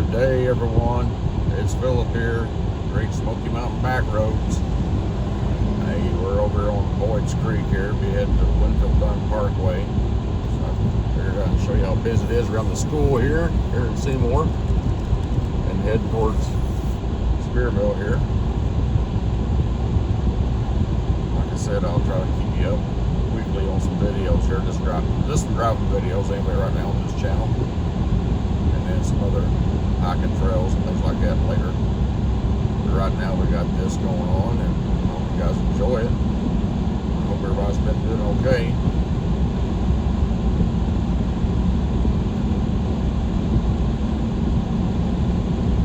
Good day, everyone. It's Philip here, Great Smoky Mountain Backroads. Hey, we're over on Boyd's Creek here. We head to Winfield Dunn Parkway. So I figured I'd show you how busy it is around the school here in Seymour, and head towards Sevierville here. Like I said, I'll try to keep you up weekly on some videos here. Just some driving videos anyway right now on this channel. And some other hiking trails and things like that later. But right now we got this going on, and I hope you guys enjoy it. I hope everybody's been doing okay.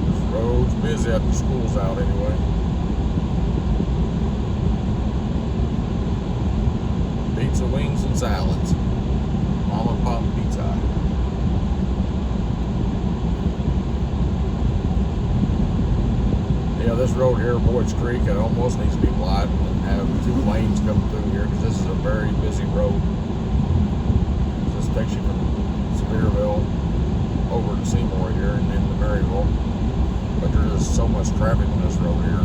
This road's busy after school's out anyway. Pizza, wings, and salads. Mom and Pop Pizza. Yeah, this road here, Boyd's Creek, it almost needs to be widened and have 2 lanes come through here because this is a very busy road. This takes you from Sevierville over to Seymour here and then to Maryville. But there is so much traffic on this road here.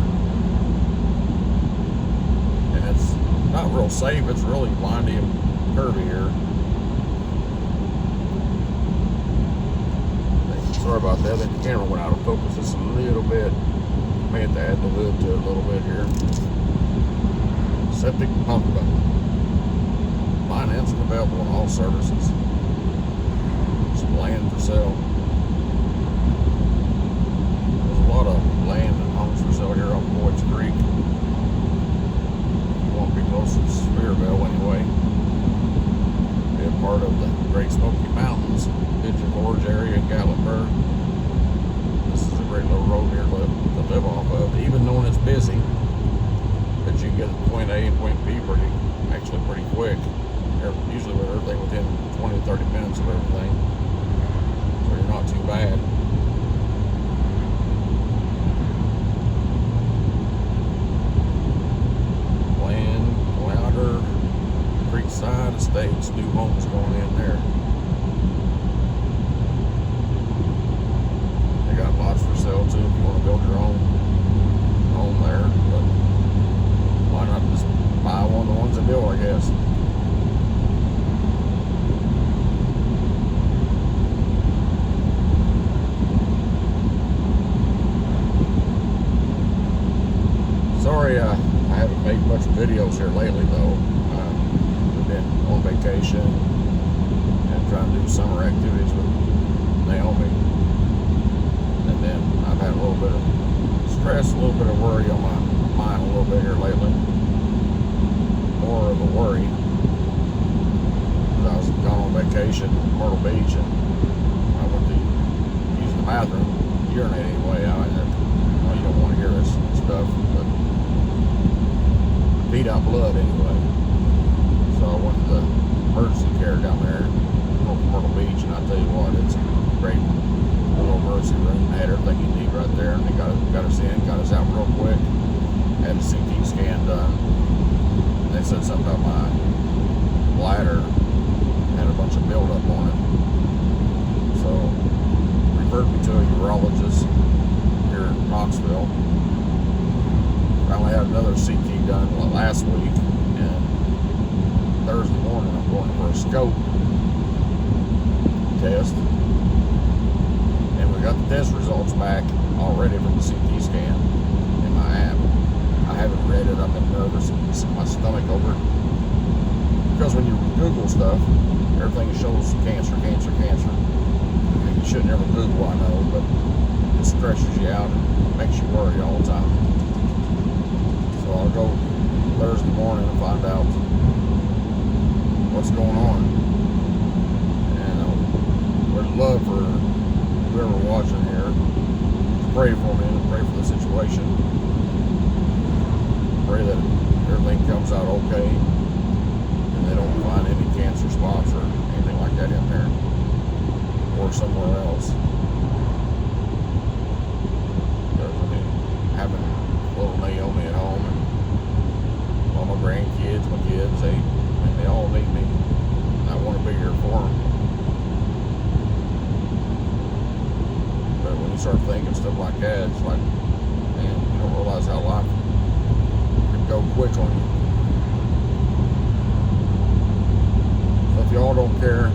And it's not real safe, it's really windy and curvy here. Sorry about that, the camera went out of focus just a little bit. May have to add the lid to it a little bit here. Septic pump button. Financing available on all services. Some land for sale. There's a lot of land and homes for sale here off Boyd's Creek. You won't be close to Sevierville anyway. Be a part of the Great Smoky Mountains, Pigeon Forge area in Gatlinburg. This is a great little road here to live off of, even though it's busy. But you can get to point A and point B actually pretty quick. Usually with everything within 20 to 30 minutes of everything. So you're not too bad. Land, Louder, Creekside Estates, new homes going in there. Got lots for sale too if you want to build your own home there, but why not just buy one of the ones that build, I guess. Sorry, I haven't made much videos here lately though. We've been on vacation and trying to do summer activities with Naomi. And then I've had a little bit of stress, a little bit of worry on my mind a little bit here lately. More of a worry. I was gone on vacation in Myrtle Beach and I went to use the bathroom, urinate anyway. Well, you don't want to hear this stuff, but beat out blood anyway. So I went to the emergency care down there in Myrtle Beach, and I tell you what, it's a great little emergency room. Had everything you need right there, and they got us in, got us out real quick. Had a CT scan done. And they said something about my bladder had a bunch of buildup on it. So referred me to a urologist here in Knoxville. Finally had another CT done last week, and Thursday morning I'm going for a scope test. I got the test results back already from the CT scan in my app. I haven't read it. I've been nervous and sick my stomach over it. Because when you Google stuff, everything shows cancer, cancer, cancer. And you shouldn't ever Google, I know, but it stresses you out and makes you worry all the time. So I'll go Thursday morning and find out what's going on. And I would love for whoever watching here, pray for me and pray for the situation. Pray that everything comes out okay and they don't find any cancer spots or anything like that in there or somewhere else. Having little Naomi at home and all my grandkids, my kids, they all need me, and I want to be here for them. start thinking stuff like that. It's like, man, you don't realize how life can go quick on you. So if y'all don't care,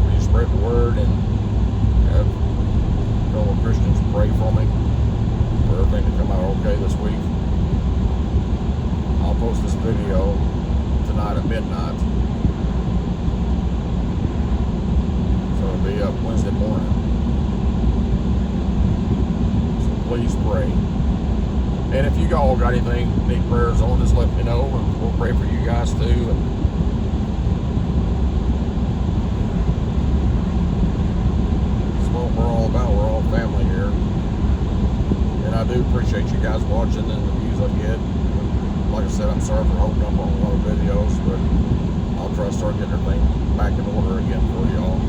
will you spread the word and have fellow Christians pray for me for everything to come out okay this week? I'll post this video tonight at midnight. So it'll be up Wednesday morning. So please pray. And if you all got anything need prayers on, just let me know and we'll pray for you guys too. And that's what we're all about. We're all family here. And I do appreciate you guys watching and the views I get. Like I said, I'm sorry for holding up on a lot of videos, but I'll try to start getting everything back in order again for y'all.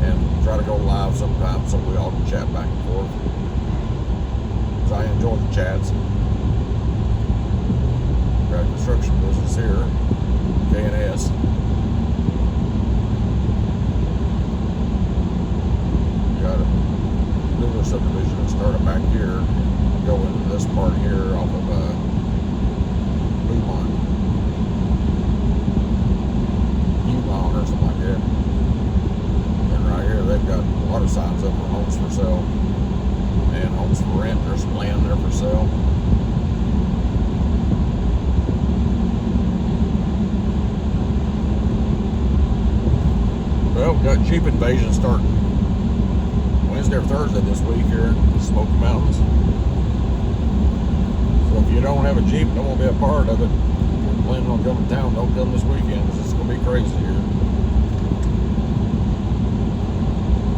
And try to go live sometime so we all can chat back and forth. Because I enjoy the chats. Got a construction business here, K&S. Got a newer subdivision that started back here. Go into this part here off of Beaumont, Beaumont or something like that. And right here they've got a lot of signs up for homes for sale and homes for rent. There's some land there for sale. Well, we got Jeep invasion starting Wednesday or Thursday this week here in the Smoky Mountains. So if you don't have a Jeep, don't want to be a part of it. If you're planning on coming to town, don't come this weekend because it's going to be crazy here.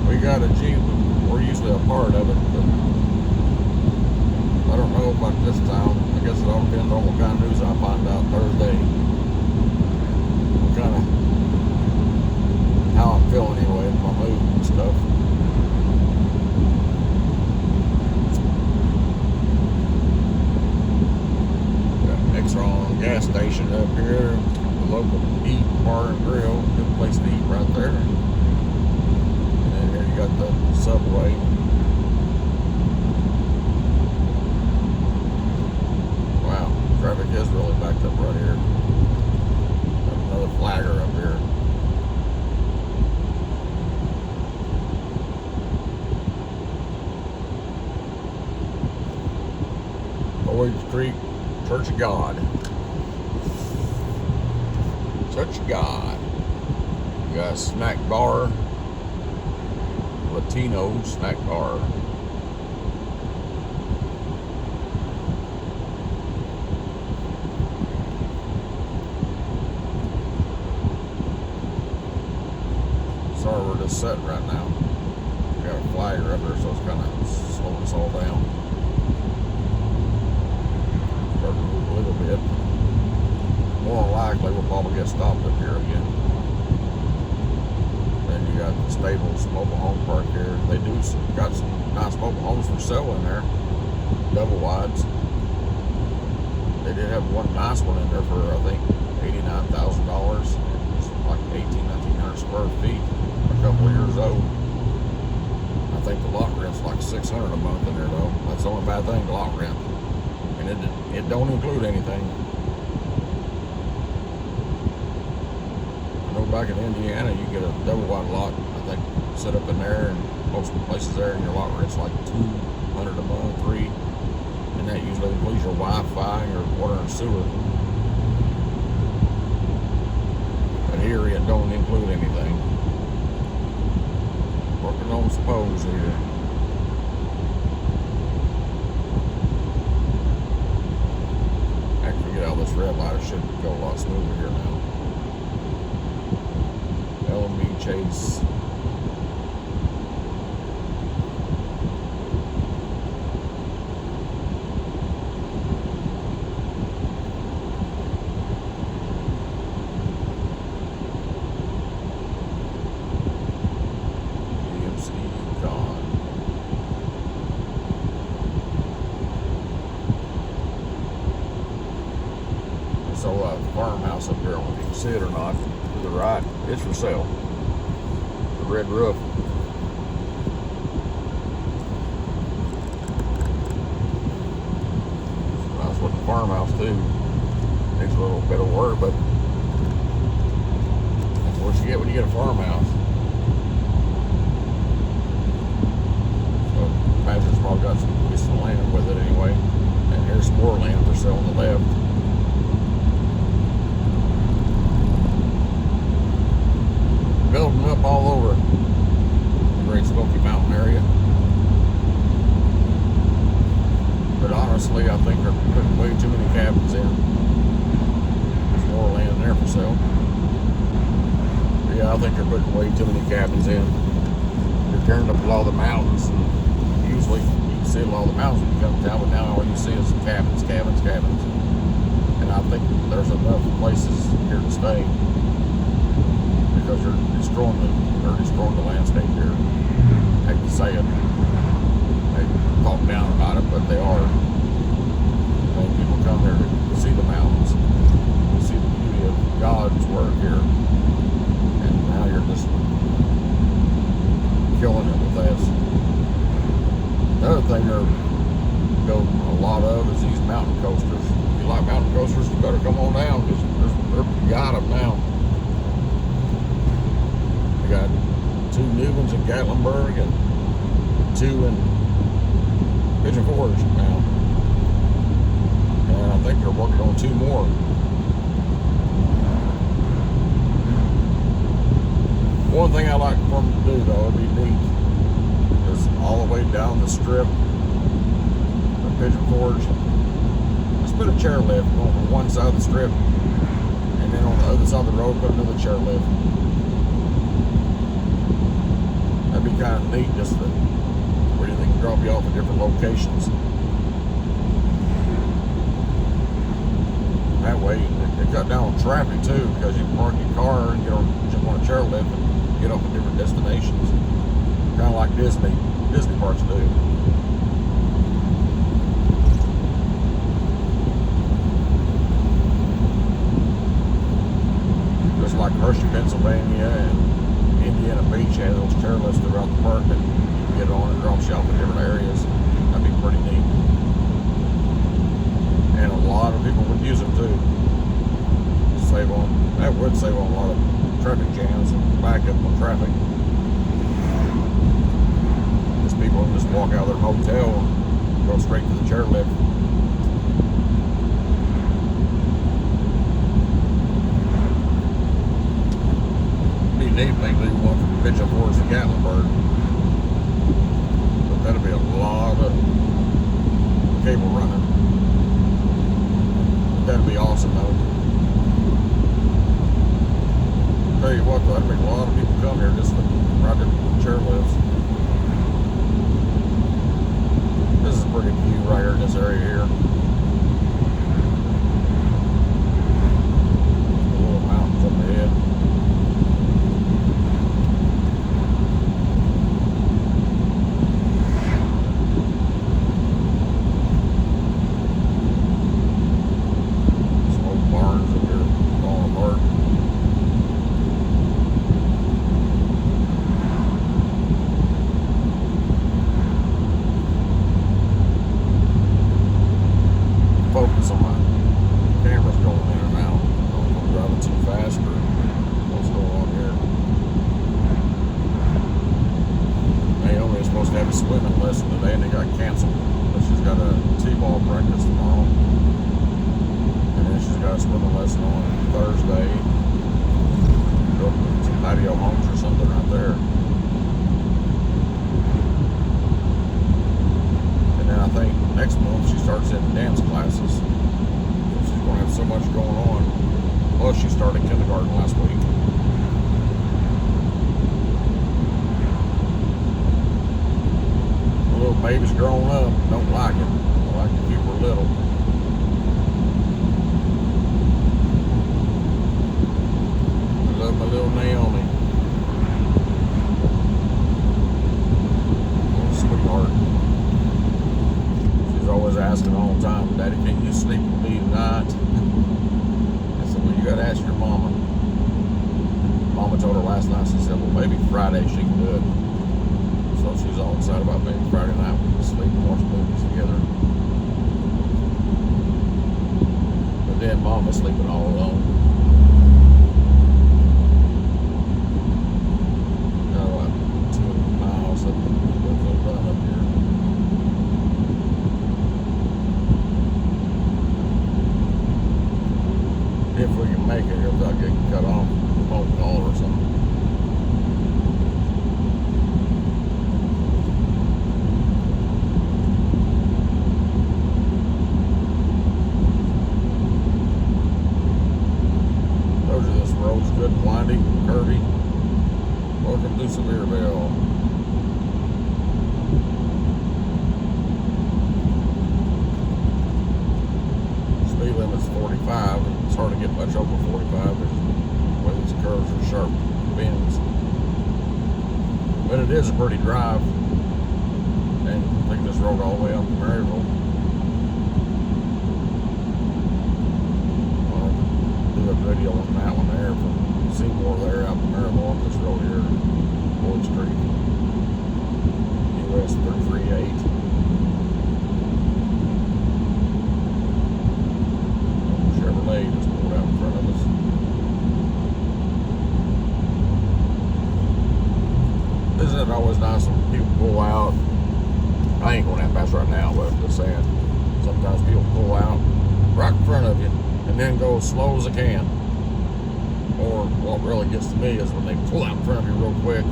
We got a Jeep, we're usually a part of it, but I don't know about this time. I guess it all depends on what kind of news I find out Thursday. What kind of, how I'm feeling anyway, my mood and stuff. Got gas station up here, the local Eat Bar and Grill, good place to eat right there. And then here you got the Subway. Wow, traffic is really backed up right here. Got another flagger up here. Boyd's Creek Church of God. Church of God. We got a snack bar. Latino snack bar. Sorry, we're just sitting right now. We got a flagger up there, so it's kind of slowing us all down. A little bit. More likely we'll probably get stopped up here again. Then you got the Stables mobile home park here. They got some nice mobile homes for sale in there. Double wides. They did have one nice one in there for I think $89,000. It's like 1,900 square feet. A couple of years old. I think the lot rent's like $600 a month in there though. That's the only bad thing, the lot rent. And it don't include anything. I know back in Indiana you get a double wide lot, I think, set up in there, and most of the places there, and your lot rent's like $200 a month, $300, and that usually includes your Wi-Fi, your water and sewer. But here it don't include anything. Working on some poles here. This red light should go a lot smoother here now. LME Chase. So farmhouse up here, I don't know if you can see it or not, to the right, it's for sale. The red roof. farmhouse too. Takes a little bit of work, but that's what you get when you get a farmhouse. So imagine it's probably got some piece of land with it anyway. And here's some more land for sale on the left. Building up all over the Great Smoky Mountain area. But honestly, I think they're putting way too many cabins in. There's more land there for sale. But yeah, I think they're putting way too many cabins in. They're tearing up a lot of the mountains. And usually you can see a lot of the mountains when you come to town, but now all you see is cabins, cabins, cabins. And I think there's enough places here to stay. Because they're destroying the landscape here. I hate to say it. They talk down about it, but they are. When people come here to see the mountains, to see the beauty of God's work here, and now you're just killing it with this. The other thing they're building a lot of is these mountain coasters. If you like mountain coasters, you better come on down because they're got them now. Got 2 new ones in Gatlinburg and 2 in Pigeon Forge now. And I think they're working on 2 more. One thing I like for them to do though, it'd be neat, is all the way down the strip of Pigeon Forge, just put a chairlift on one side of the strip, and then on the other side of the road put another chairlift. That'd be kind of neat, just where they can drop you off at different locations. That way, it cut down on traffic too, because you can park your car and jump on a chairlift and get off at different destinations. Kind of like Disney parks do. Just like Hershey, Pennsylvania, and Indiana Beach has those chairlifts throughout the park that you can get on and drop you off in different areas. That'd be pretty neat. And a lot of people would use them too. That would save on a lot of traffic jams and backup on traffic. Just people can just walk out of their hotel and go straight to the chairlift. Neat they do one from Pigeon Forge to Gatlinburg, but that'll be a lot of cable running. That'd be awesome though. Tell you what though, that'd make a lot of people come here just to ride their chairlifts. This is a pretty view right here in this area here. The little mountains up ahead. Focus on my camera's going in and out. I don't know if I'm driving too fast or what's going on here. Naomi is supposed to have a swimming lesson today and it got canceled. But she's got a T-ball practice tomorrow. And then she's got a swimming lesson on Thursday. Go to some patio homes or something right there. And then I think next month she starts in dance classes. So she's going to have so much going on. Plus she started kindergarten last week. The little baby's grown up, don't like it. I like to keep her little. I love my little Naomi. Little sweetheart. Always asking all the time, Daddy, can you sleep with me tonight? I said, well, you gotta ask your mama. Mama told her last night, she said, well, maybe Friday she can do it. So she's all excited about maybe Friday night we can sleep and watch movies together. damn mom was sleeping all alone. Got about 2 miles up the run up here. If we can make it, if I get cut off, phone call or something. This road's good and windy, curvy. Welcome to Sevierville. Speed limit's 45. It's hard to get much over 45. The way these curves are sharp bends. But it is a pretty drive. And taking this road all the way up to Maryville. Do a video on that one there from Seymour there out to Maryville up this road here, Boyd Street, US 338. Chevrolet just pulled out in front of us. Isn't it always nice when people pull out? I ain't going that fast right now, but I'm just saying, sometimes people pull out right in front of you and then go as slow as they can. Or what really gets to me is when they pull out in front of you real quick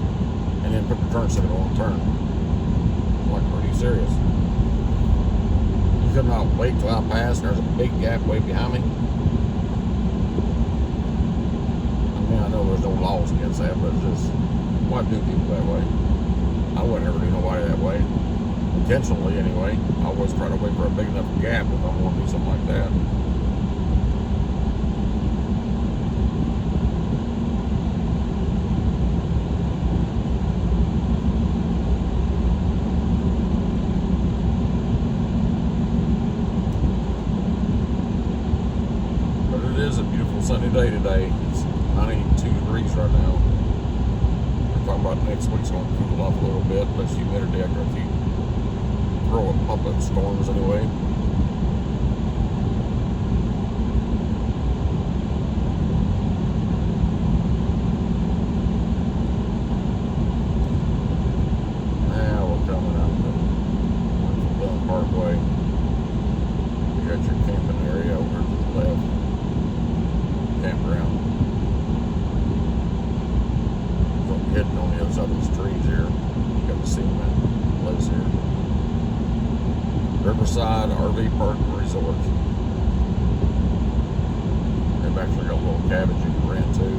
and then put the turn signal on turn. I'm like, are you serious? You could not wait till I pass and there's a big gap way behind me. I mean, I know there's no laws against that, but it's just, why do people that way? I wouldn't ever do nobody that way. Intentionally, anyway. I always try to wait for a big enough gap if I want to do something like that. It is a beautiful sunny day today. It's 92 degrees right now. We're talking about next week's going to cool off a little bit, less humidity after a few pop-up storms anyway. Now we're coming up to Sevierville Parkway. You got your camping area over to the left. Campground. So I'm heading on the other side of these trees here. You got the Seymour place here. Riverside RV Park and Resort. They've actually got a little cabin you can rent too.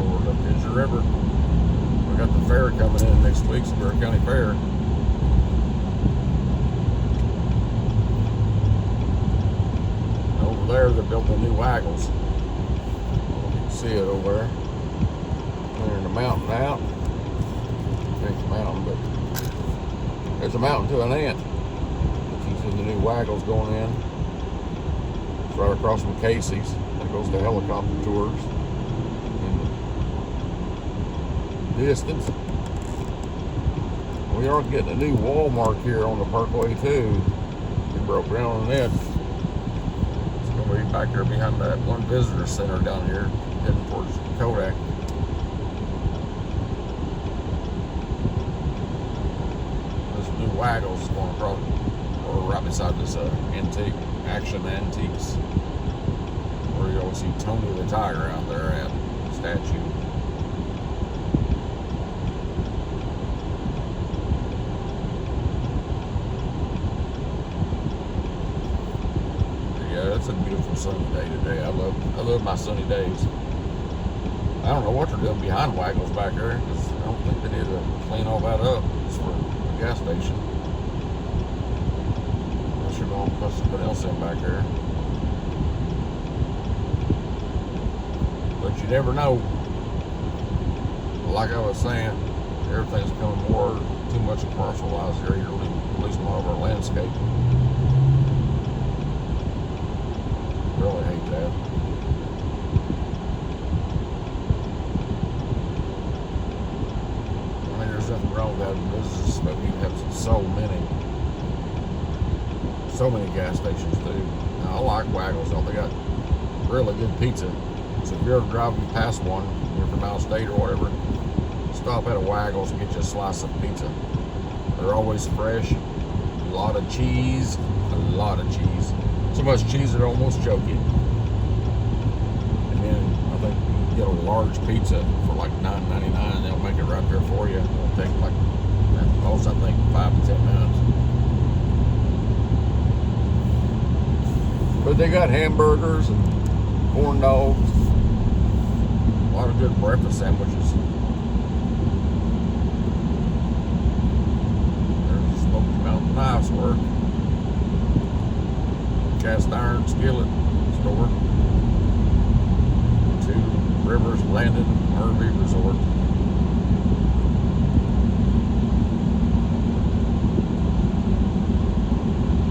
Over to Pigeon River. We got the fair coming in next week, Sevierville County Fair. There they're building new waggles. You can see it over there. They're in the mountain out. It's a mountain, but there's a mountain to an end. You see the new waggles going in. It's right across from Casey's. It goes to helicopter tours. In the distance. We are getting a new Walmart here on the Parkway too. We broke ground on it. Way back there behind that one visitor center down here, heading towards Kodak. There's new waggles going across, or right beside this antique, Action Antiques, where you always see Tony the Tiger out there at statue. It's a beautiful sunny day today. I love my sunny days. I don't know what they're doing behind Waggles back there, because I don't think they need to clean all that up. It's for a gas station. Unless you're going to put something else in back there. But you never know. Like I was saying, everything's becoming too much commercialized here. You're losing a lot of our landscape. Really hate that. I mean, there's nothing wrong with having business, but we have so many. So many gas stations too. Now, I like Waggles though. They got really good pizza. So if you're ever driving past one, you're from out of state or whatever, stop at a Waggles and get you a slice of pizza. They're always fresh. A lot of cheese. A lot of cheese. So much cheese that almost choke you. And then I think you can get a large pizza for like $9.99. They'll make it right there for you. It'll take like at most, I think, 5 to 10 minutes. But they got hamburgers and corn dogs. A lot of good breakfast sandwiches. There's the Smoky Mountain Knives Work. Cast iron skillet store. Two Rivers Landing RV Resort.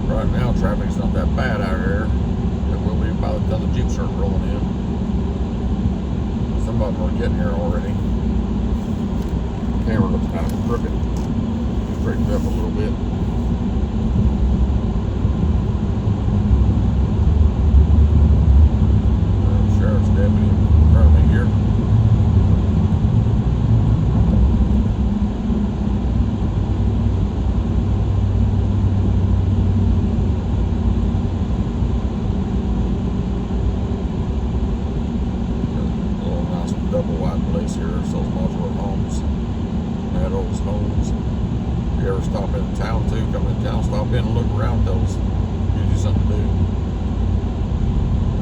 Right now, traffic's not that bad out here. It will be by the time the Jeeps start rolling in. Some of them are getting here already. Camera looks kind of crooked. Straightened up a little bit. Sheriff's deputy in front of me here. Double wide place here, sells modular homes, Meadows homes. If you ever stop in town too, come in town, stop in and look around those. Gives you something to do.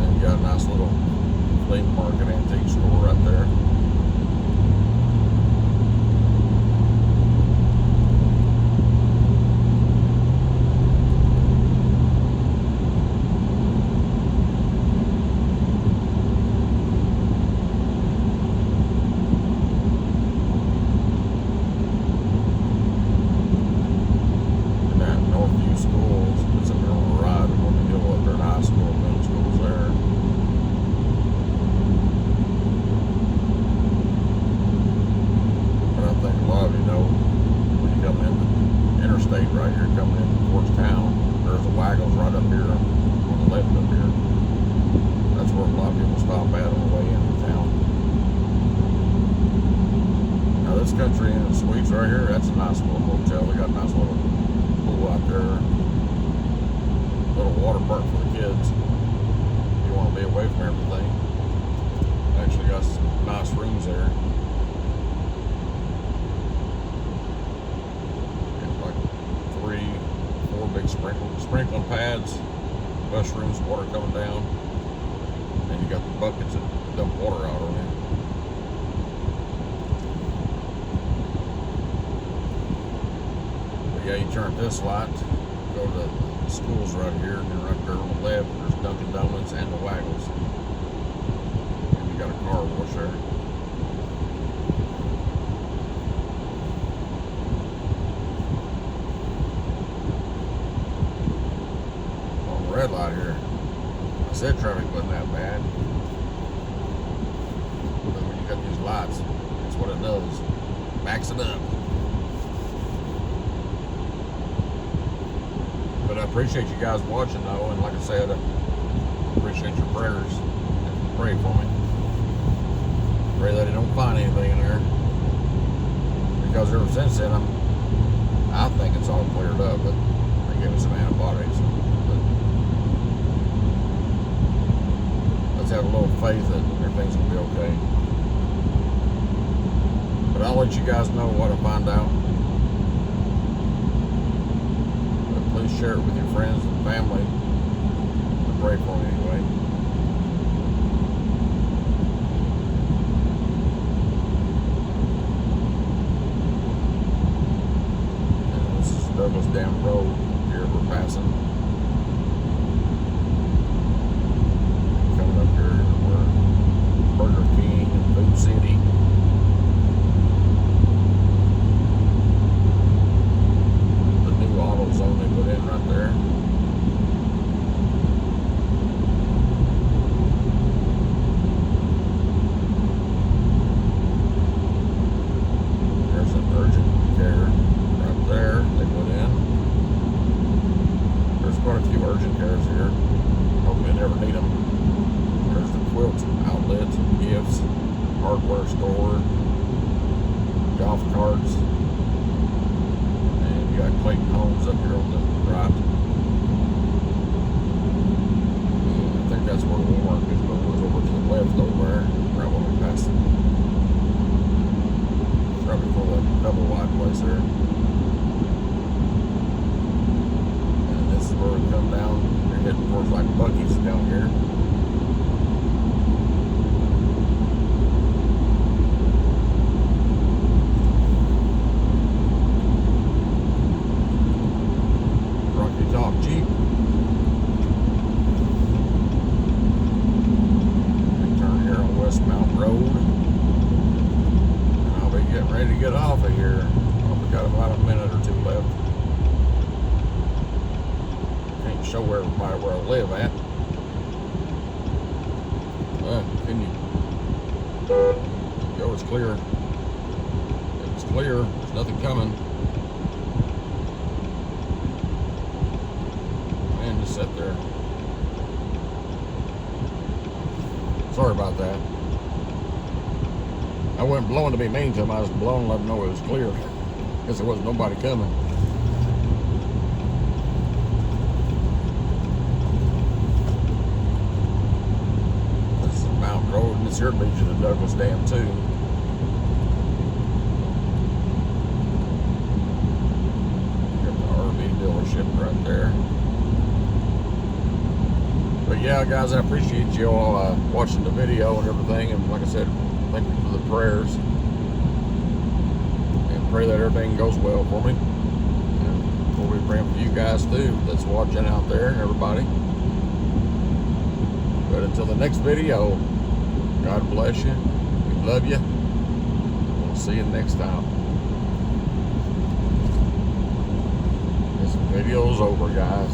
And you got a nice little flea market antique store right there. Right here coming in towards town. There's a Waggles right up here on the left up here. That's where a lot of people stop at on the way into town. Now this Country Inn and Suites right here, that's a nice little hotel. They got a nice little pool out there. Little water park for the kids. If you want to be away from everything. Actually got some nice rooms there. Four big sprinkling pads, mushrooms, water coming down, and you got the buckets that dump water out on you. But yeah, you turn this light, go to the schools right here, and then right there on the left, there's Dunkin' Donuts and the Waggles. And you got a car wash there. Red light here. I said traffic wasn't that bad. But when you got these lights, that's what it does. Backs it up. But I appreciate you guys watching though, and like I said, I appreciate your prayers. Pray for me. Pray that I don't find anything in there. Because ever since then, I think it's all cleared up, but they gave me some antibiotics. Let's have a little faith that everything's gonna be okay. But I'll let you guys know what I find out. But please share it with your friends and family. And pray for me anyway. And this is Douglas Dam Road here we're passing. Coming up here, we're Burger King and Food City. The new auto zone they put in right there. outlet, gifts, hardware store, golf carts, and you got Clayton Homes up here on the right. And I think that's where Walmart is, but it was over to the left over there, right when we passed it. Probably for a double wide place there. And this is where we come down. You're heading towards like Buc-ee's down here. Rocky Top Jeep. We turn here on West Mountain Road. Getting ready to get off of here. Well, we got about a minute or two left. Can't show everybody where I live at. Can you? Go, it's clear. It's clear. There's nothing coming. Man, just sit there. Sorry about that. I wasn't blowing to be mean to him. I was blowing to let him know it was clear, because there wasn't nobody coming. This is Mountain Road, and this here leads you to Douglas Dam too. Got the RV dealership right there. But yeah, guys, I appreciate you all watching the video and everything. And like I said, thank you for the prayers, and pray that everything goes well for me. And we'll be praying for you guys too that's watching out there, everybody. But until the next video, God bless you. We love you. We'll see you next time. This video's over, guys.